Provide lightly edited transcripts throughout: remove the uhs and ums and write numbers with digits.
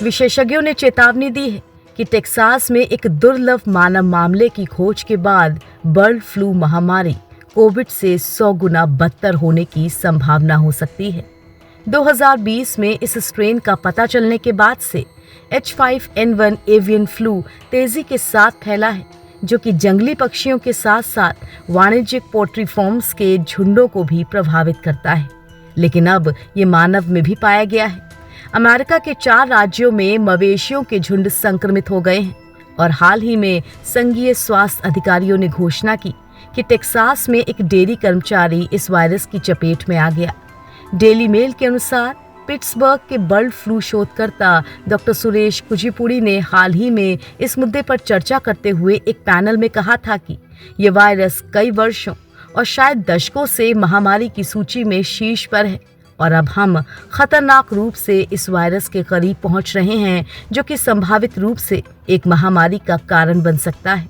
विशेषज्ञों ने चेतावनी दी है कि टेक्सास में एक दुर्लभ मानव मामले की खोज के बाद बर्ड फ्लू महामारी कोविड से 100 गुना बदतर होने की संभावना हो सकती है। 2020 में इस स्ट्रेन का पता चलने के बाद से H5N1 एवियन फ्लू तेजी के साथ फैला है, जो कि जंगली पक्षियों के साथ साथ वाणिज्यिक पोल्ट्री फार्म्स के झुंडों को भी प्रभावित करता है। लेकिन अब ये मानव में भी पाया गया है। अमेरिका के 4 राज्यों में मवेशियों के झुंड संक्रमित हो गए हैं और हाल ही में संघीय स्वास्थ्य अधिकारियों ने घोषणा की कि टेक्सास में एक डेयरी कर्मचारी इस वायरस की चपेट में आ गया। डेली मेल के अनुसार पिट्सबर्ग के बर्ड फ्लू शोधकर्ता डॉक्टर सुरेश कुचिपुड़ी ने हाल ही में इस मुद्दे पर चर्चा करते हुए एक पैनल में कहा था कि यह वायरस कई वर्षों और शायद दशकों से महामारी की सूची में शीर्ष पर है और अब हम खतरनाक रूप से इस वायरस के करीब पहुंच रहे हैं, जो कि संभावित रूप से एक महामारी का कारण बन सकता है।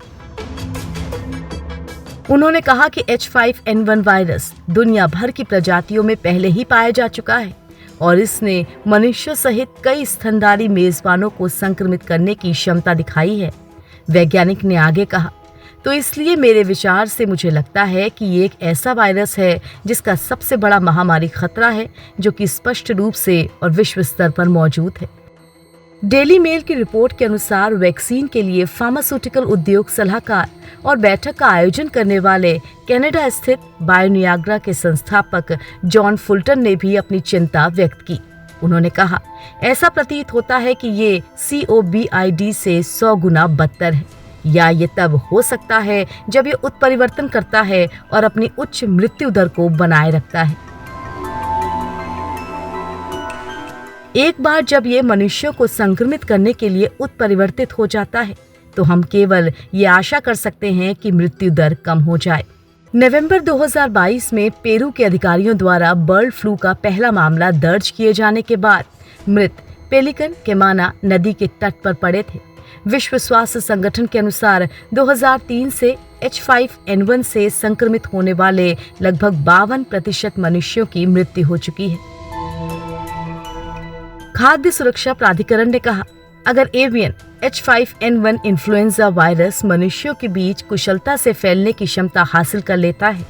उन्होंने कहा कि H5N1 वायरस दुनिया भर की प्रजातियों में पहले ही पाया जा चुका है और इसने मनुष्य सहित कई स्तनधारी मेजबानों को संक्रमित करने की क्षमता दिखाई है। वैज्ञानिक ने आगे कहा, तो इसलिए मेरे विचार से मुझे लगता है कि ये एक ऐसा वायरस है जिसका सबसे बड़ा महामारी खतरा है, जो कि स्पष्ट रूप से और विश्व स्तर पर मौजूद है। डेली मेल की रिपोर्ट के अनुसार वैक्सीन के लिए फार्मास्यूटिकल उद्योग सलाहकार और बैठक का आयोजन करने वाले कनाडा स्थित बायोनियाग्रा के संस्थापक जॉन फुल्टन ने भी अपनी चिंता व्यक्त की। उन्होंने कहा, ऐसा प्रतीत होता है कि ये COVID से 100 गुना बदतर है, या ये तब हो सकता है जब ये उत्परिवर्तन करता है और अपनी उच्च मृत्यु दर को बनाए रखता है। एक बार जब ये मनुष्यों को संक्रमित करने के लिए उत्परिवर्तित हो जाता है, तो हम केवल ये आशा कर सकते हैं कि मृत्यु दर कम हो जाए। नवंबर 2022 में पेरू के अधिकारियों द्वारा बर्ड फ्लू का पहला मामला दर्ज किए जाने के बाद मृत पेलिकन कैमाना नदी के तट पर पड़े थे। विश्व स्वास्थ्य संगठन के अनुसार 2003 से H5N1 से संक्रमित होने वाले लगभग 52% मनुष्यों की मृत्यु हो चुकी है। खाद्य सुरक्षा प्राधिकरण ने कहा, अगर एवियन H5N1 इन्फ्लुएंजा वायरस मनुष्यों के बीच कुशलता से फैलने की क्षमता हासिल कर लेता है,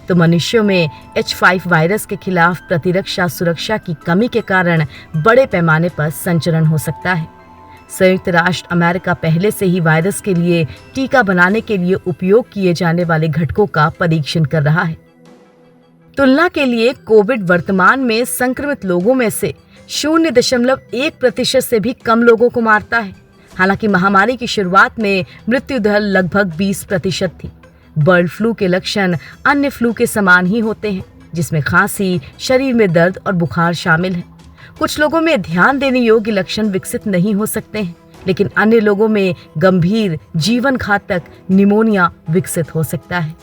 तो मनुष्यों में H5 वायरस के खिलाफ प्रतिरक्षा सुरक्षा की कमी के कारण बड़े पैमाने पर संचरण हो सकता है। संयुक्त राष्ट्र अमेरिका पहले से ही वायरस के लिए टीका बनाने के लिए उपयोग किए जाने वाले घटकों का परीक्षण कर रहा है। तुलना के लिए कोविड वर्तमान में संक्रमित लोगों में से 0.1% से भी कम लोगों को मारता है। हालांकि महामारी की शुरुआत में मृत्यु दर लगभग 20% थी। बर्ड फ्लू के लक्षण अन्य फ्लू के समान ही होते हैं, जिसमें खांसी, शरीर में दर्द और बुखार शामिल है। कुछ लोगों में ध्यान देने योग्य लक्षण विकसित नहीं हो सकते हैं, लेकिन अन्य लोगों में गंभीर जीवन घातक निमोनिया विकसित हो सकता है।